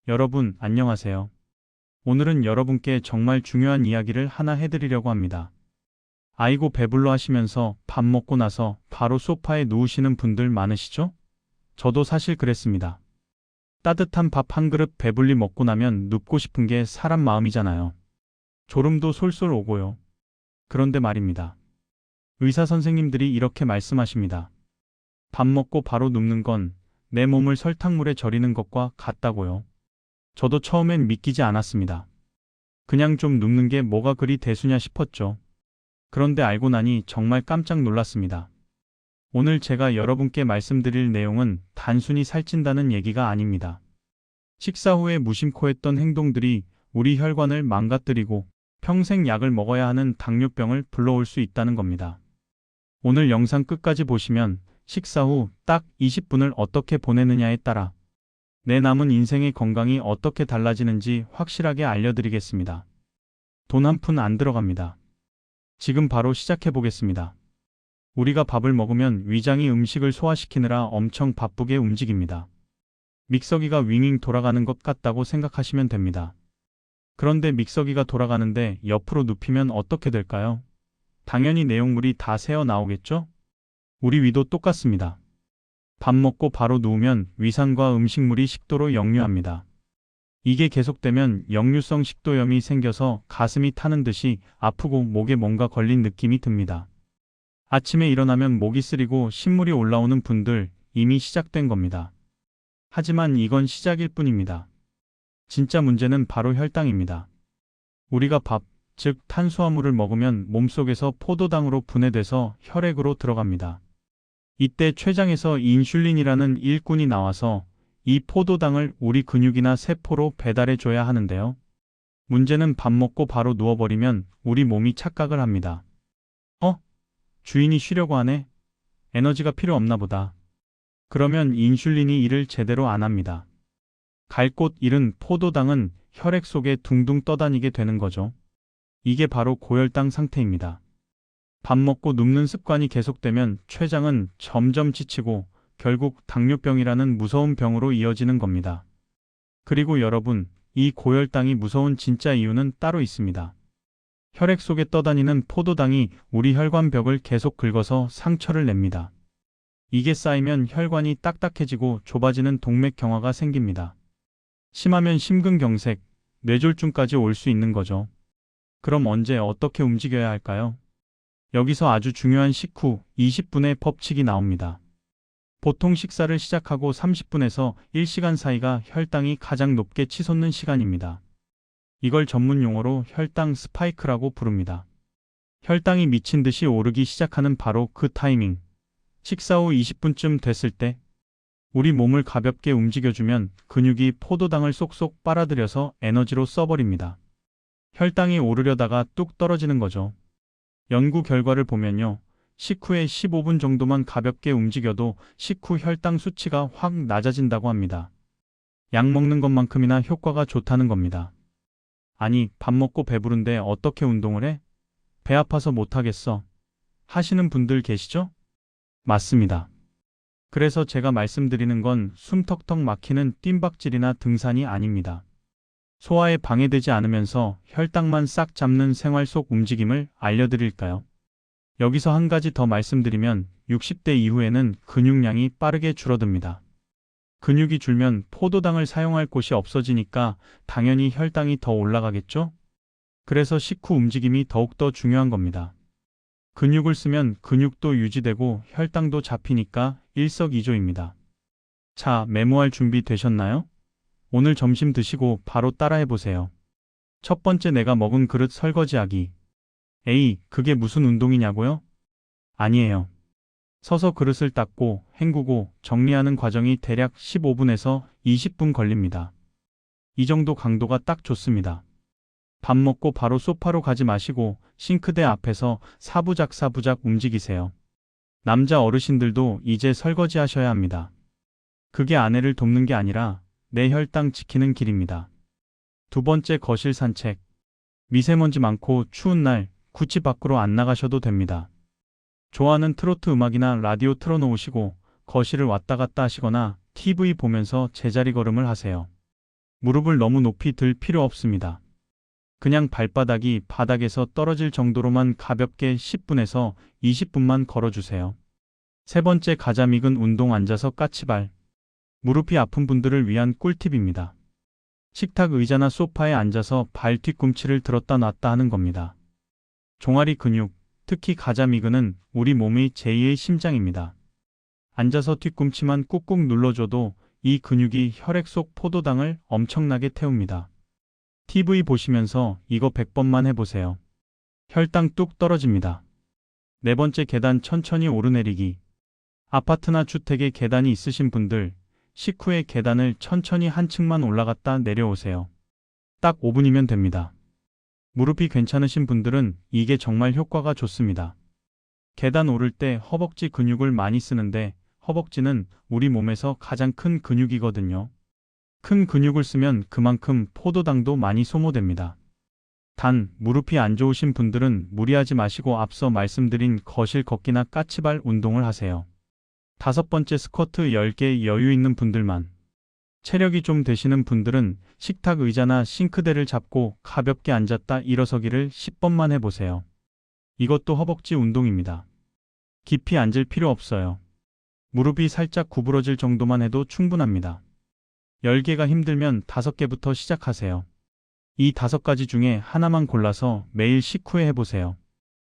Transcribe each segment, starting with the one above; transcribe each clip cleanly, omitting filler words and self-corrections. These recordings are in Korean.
여러분, 안녕하세요. 오늘은 여러분께 정말 중요한 이야기를 하나 해드리려고 합니다. 아이고 배불러 하시면서 밥 먹고 나서 바로 소파에 누우시는 분들 많으시죠? 저도 사실 그랬습니다. 따뜻한 밥 한 그릇 배불리 먹고 나면 눕고 싶은 게 사람 마음이잖아요. 졸음도 솔솔 오고요. 그런데 말입니다. 의사 선생님들이 이렇게 말씀하십니다. 밥 먹고 바로 눕는 건 내 몸을 설탕물에 절이는 것과 같다고요. 저도 처음엔 믿기지 않았습니다. 그냥 좀 눕는 게 뭐가 그리 대수냐 싶었죠. 그런데 알고 나니 정말 깜짝 놀랐습니다. 오늘 제가 여러분께 말씀드릴 내용은 단순히 살찐다는 얘기가 아닙니다. 식사 후에 무심코 했던 행동들이 우리 혈관을 망가뜨리고 평생 약을 먹어야 하는 당뇨병을 불러올 수 있다는 겁니다. 오늘 영상 끝까지 보시면 식사 후 딱 20분을 어떻게 보내느냐에 따라 내 남은 인생의 건강이 어떻게 달라지는지 확실하게 알려드리겠습니다. 돈 한 푼 안 들어갑니다. 지금 바로 시작해 보겠습니다. 우리가 밥을 먹으면 위장이 음식을 소화시키느라 엄청 바쁘게 움직입니다. 믹서기가 윙윙 돌아가는 것 같다고 생각하시면 됩니다. 그런데 믹서기가 돌아가는데 옆으로 눕히면 어떻게 될까요? 당연히 내용물이 다 새어 나오겠죠? 우리 위도 똑같습니다. 밥 먹고 바로 누우면 위산과 음식물이 식도로 역류합니다. 이게 계속되면 역류성 식도염이 생겨서 가슴이 타는 듯이 아프고 목에 뭔가 걸린 느낌이 듭니다. 아침에 일어나면 목이 쓰리고 신물이 올라오는 분들 이미 시작된 겁니다. 하지만 이건 시작일 뿐입니다. 진짜 문제는 바로 혈당입니다. 우리가 밥, 즉 탄수화물을 먹으면 몸속에서 포도당으로 분해돼서 혈액으로 들어갑니다. 이때 췌장에서 인슐린이라는 일꾼이 나와서 이 포도당을 우리 근육이나 세포로 배달해 줘야 하는데요. 문제는 밥 먹고 바로 누워버리면 우리 몸이 착각을 합니다. 주인이 쉬려고 하네? 에너지가 필요 없나 보다. 그러면 인슐린이 일을 제대로 안 합니다. 갈 곳 잃은 포도당은 혈액 속에 둥둥 떠다니게 되는 거죠. 이게 바로 고혈당 상태입니다. 밥 먹고 눕는 습관이 계속되면 췌장은 점점 지치고 결국 당뇨병이라는 무서운 병으로 이어지는 겁니다. 그리고 여러분, 이 고혈당이 무서운 진짜 이유는 따로 있습니다. 혈액 속에 떠다니는 포도당이 우리 혈관벽을 계속 긁어서 상처를 냅니다. 이게 쌓이면 혈관이 딱딱해지고 좁아지는 동맥경화가 생깁니다. 심하면 심근경색, 뇌졸중까지 올 수 있는 거죠. 그럼 언제 어떻게 움직여야 할까요? 여기서 아주 중요한 식후 20분의 법칙이 나옵니다. 보통 식사를 시작하고 30분에서 1시간 사이가 혈당이 가장 높게 치솟는 시간입니다. 이걸 전문 용어로 혈당 스파이크라고 부릅니다. 혈당이 미친 듯이 오르기 시작하는 바로 그 타이밍. 식사 후 20분쯤 됐을 때 우리 몸을 가볍게 움직여주면 근육이 포도당을 쏙쏙 빨아들여서 에너지로 써버립니다. 혈당이 오르려다가 뚝 떨어지는 거죠. 연구 결과를 보면요. 식후에 15분 정도만 가볍게 움직여도 식후 혈당 수치가 확 낮아진다고 합니다. 약 먹는 것만큼이나 효과가 좋다는 겁니다. 아니, 밥 먹고 배부른데 어떻게 운동을 해? 배 아파서 못하겠어. 하시는 분들 계시죠? 맞습니다. 그래서 제가 말씀드리는 건 숨 턱턱 막히는 뜀박질이나 등산이 아닙니다. 소화에 방해되지 않으면서 혈당만 싹 잡는 생활 속 움직임을 알려드릴까요? 여기서 한 가지 더 말씀드리면 60대 이후에는 근육량이 빠르게 줄어듭니다. 근육이 줄면 포도당을 사용할 곳이 없어지니까 당연히 혈당이 더 올라가겠죠? 그래서 식후 움직임이 더욱더 중요한 겁니다. 근육을 쓰면 근육도 유지되고 혈당도 잡히니까 일석이조입니다. 자, 메모할 준비 되셨나요? 오늘 점심 드시고 바로 따라해보세요. 첫 번째, 내가 먹은 그릇 설거지하기. 에이, 그게 무슨 운동이냐고요? 아니에요. 서서 그릇을 닦고 헹구고 정리하는 과정이 대략 15분에서 20분 걸립니다. 이 정도 강도가 딱 좋습니다. 밥 먹고 바로 소파로 가지 마시고 싱크대 앞에서 사부작사부작 움직이세요. 남자 어르신들도 이제 설거지 하셔야 합니다. 그게 아내를 돕는 게 아니라 내 혈당 지키는 길입니다. 두 번째, 거실 산책. 미세먼지 많고 추운 날 굳이 밖으로 안 나가셔도 됩니다. 좋아하는 트로트 음악이나 라디오 틀어놓으시고 거실을 왔다 갔다 하시거나 TV 보면서 제자리 걸음을 하세요. 무릎을 너무 높이 들 필요 없습니다. 그냥 발바닥이 바닥에서 떨어질 정도로만 가볍게 10분에서 20분만 걸어주세요. 세 번째, 가장 익은 운동, 앉아서 까치발. 무릎이 아픈 분들을 위한 꿀팁입니다. 식탁 의자나 소파에 앉아서 발 뒤꿈치를 들었다 놨다 하는 겁니다. 종아리 근육, 특히 가자미근은 우리 몸의 제2의 심장입니다. 앉아서 뒤꿈치만 꾹꾹 눌러줘도 이 근육이 혈액 속 포도당을 엄청나게 태웁니다. TV 보시면서 이거 100번만 해보세요. 혈당 뚝 떨어집니다. 네 번째, 계단 천천히 오르내리기. 아파트나 주택에 계단이 있으신 분들, 식후에 계단을 천천히 한 층만 올라갔다 내려오세요. 딱 5분이면 됩니다. 무릎이 괜찮으신 분들은 이게 정말 효과가 좋습니다. 계단 오를 때 허벅지 근육을 많이 쓰는데 허벅지는 우리 몸에서 가장 큰 근육이거든요. 큰 근육을 쓰면 그만큼 포도당도 많이 소모됩니다. 단, 무릎이 안 좋으신 분들은 무리하지 마시고 앞서 말씀드린 거실 걷기나 까치발 운동을 하세요. 다섯 번째, 스쿼트 10개 여유 있는 분들만. 체력이 좀 되시는 분들은 식탁 의자나 싱크대를 잡고 가볍게 앉았다 일어서기를 10번만 해보세요. 이것도 허벅지 운동입니다. 깊이 앉을 필요 없어요. 무릎이 살짝 구부러질 정도만 해도 충분합니다. 10개가 힘들면 5개부터 시작하세요. 이 5가지 중에 하나만 골라서 매일 식후에 해보세요.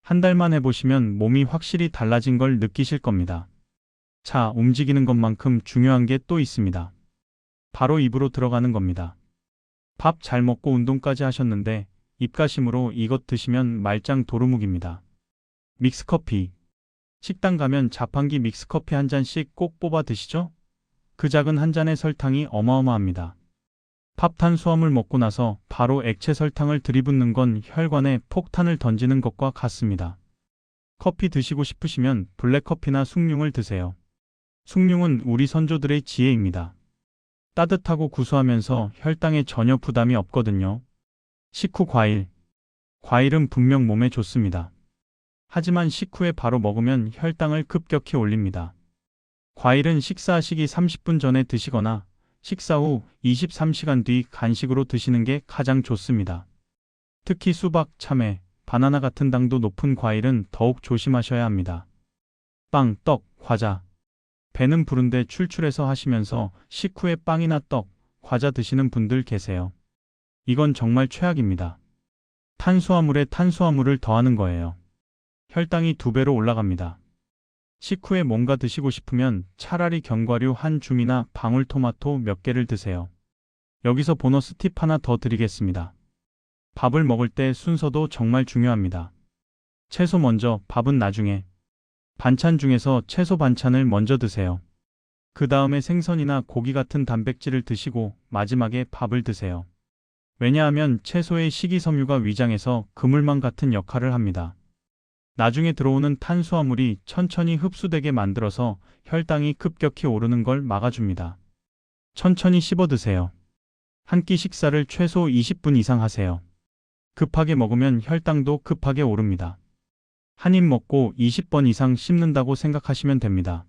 한 달만 해보시면 몸이 확실히 달라진 걸 느끼실 겁니다. 자, 움직이는 것만큼 중요한 게 또 있습니다. 바로 입으로 들어가는 겁니다. 밥 잘 먹고 운동까지 하셨는데 입가심으로 이것 드시면 말짱 도루묵입니다. 믹스커피. 식당 가면 자판기 믹스커피 한 잔씩 꼭 뽑아 드시죠? 그 작은 한 잔의 설탕이 어마어마합니다. 밥 탄수화물 먹고 나서 바로 액체 설탕을 들이붓는 건 혈관에 폭탄을 던지는 것과 같습니다. 커피 드시고 싶으시면 블랙커피나 숭늉을 드세요. 숭늉은 우리 선조들의 지혜입니다. 따뜻하고 구수하면서 혈당에 전혀 부담이 없거든요. 식후 과일. 과일은 분명 몸에 좋습니다. 하지만 식후에 바로 먹으면 혈당을 급격히 올립니다. 과일은 식사하시기 30분 전에 드시거나 식사 후 23시간 뒤 간식으로 드시는 게 가장 좋습니다. 특히 수박, 참외, 바나나 같은 당도 높은 과일은 더욱 조심하셔야 합니다. 빵, 떡, 과자. 배는 부른데 출출해서 하시면서 식후에 빵이나 떡, 과자 드시는 분들 계세요. 이건 정말 최악입니다. 탄수화물에 탄수화물을 더하는 거예요. 혈당이 2배로 올라갑니다. 식후에 뭔가 드시고 싶으면 차라리 견과류 한 줌이나 방울토마토 몇 개를 드세요. 여기서 보너스 팁 하나 더 드리겠습니다. 밥을 먹을 때 순서도 정말 중요합니다. 채소 먼저, 밥은 나중에. 반찬 중에서 채소 반찬을 먼저 드세요. 그 다음에 생선이나 고기 같은 단백질을 드시고 마지막에 밥을 드세요. 왜냐하면 채소의 식이섬유가 위장에서 그물망 같은 역할을 합니다. 나중에 들어오는 탄수화물이 천천히 흡수되게 만들어서 혈당이 급격히 오르는 걸 막아줍니다. 천천히 씹어 드세요. 한 끼 식사를 최소 20분 이상 하세요. 급하게 먹으면 혈당도 급하게 오릅니다. 한 입 먹고 20번 이상 씹는다고 생각하시면 됩니다.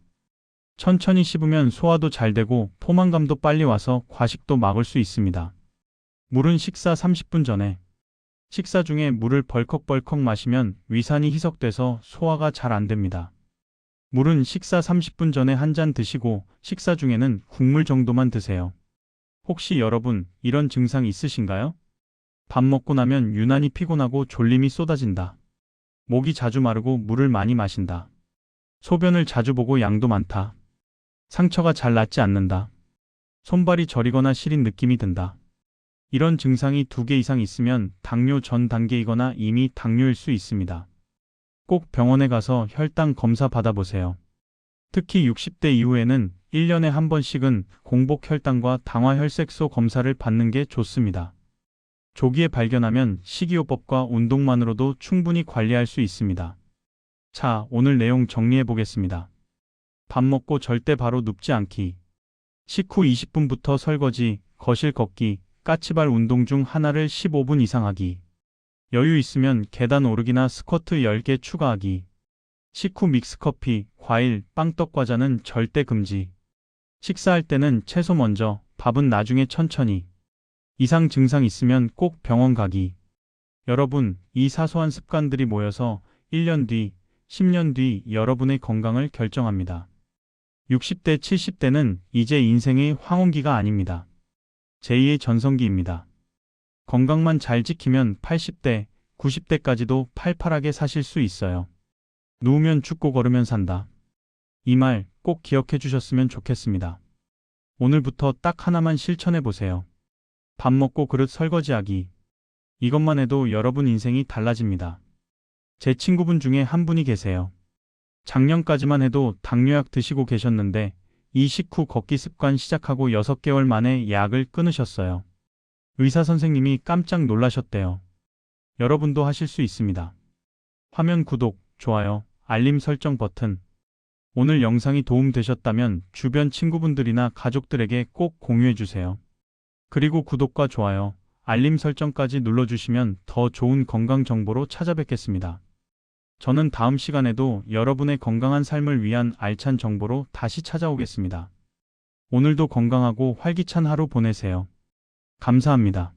천천히 씹으면 소화도 잘 되고 포만감도 빨리 와서 과식도 막을 수 있습니다. 물은 식사 30분 전에. 식사 중에 물을 벌컥벌컥 마시면 위산이 희석돼서 소화가 잘 안 됩니다. 물은 식사 30분 전에 한 잔 드시고 식사 중에는 국물 정도만 드세요. 혹시 여러분 이런 증상 있으신가요? 밥 먹고 나면 유난히 피곤하고 졸림이 쏟아진다. 목이 자주 마르고 물을 많이 마신다. 소변을 자주 보고 양도 많다. 상처가 잘 낫지 않는다. 손발이 저리거나 시린 느낌이 든다. 이런 증상이 2개 이상 있으면 당뇨 전 단계이거나 이미 당뇨일 수 있습니다. 꼭 병원에 가서 혈당 검사 받아보세요. 특히 60대 이후에는 1년에 한 번씩은 공복 혈당과 당화혈색소 검사를 받는 게 좋습니다. 조기에 발견하면 식이요법과 운동만으로도 충분히 관리할 수 있습니다. 자, 오늘 내용 정리해 보겠습니다. 밥 먹고 절대 바로 눕지 않기. 식후 20분부터 설거지, 거실 걷기, 까치발 운동 중 하나를 15분 이상 하기. 여유 있으면 계단 오르기나 스쿼트 10개 추가하기. 식후 믹스커피, 과일, 빵, 떡, 과자는 절대 금지. 식사할 때는 채소 먼저, 밥은 나중에 천천히. 이상 증상 있으면 꼭 병원 가기. 여러분, 이 사소한 습관들이 모여서 1년 뒤, 10년 뒤 여러분의 건강을 결정합니다. 60대, 70대는 이제 인생의 황혼기가 아닙니다. 제2의 전성기입니다. 건강만 잘 지키면 80대, 90대까지도 팔팔하게 사실 수 있어요. 누우면 죽고 걸으면 산다. 이 말 꼭 기억해 주셨으면 좋겠습니다. 오늘부터 딱 하나만 실천해 보세요. 밥 먹고 그릇 설거지하기. 이것만 해도 여러분 인생이 달라집니다. 제 친구분 중에 한 분이 계세요. 작년까지만 해도 당뇨약 드시고 계셨는데 이 식후 걷기 습관 시작하고 6개월 만에 약을 끊으셨어요. 의사 선생님이 깜짝 놀라셨대요. 여러분도 하실 수 있습니다. 화면 구독, 좋아요, 알림 설정 버튼. 오늘 영상이 도움되셨다면 주변 친구분들이나 가족들에게 꼭 공유해 주세요. 그리고 구독과 좋아요, 알림 설정까지 눌러주시면 더 좋은 건강 정보로 찾아뵙겠습니다. 저는 다음 시간에도 여러분의 건강한 삶을 위한 알찬 정보로 다시 찾아오겠습니다. 오늘도 건강하고 활기찬 하루 보내세요. 감사합니다.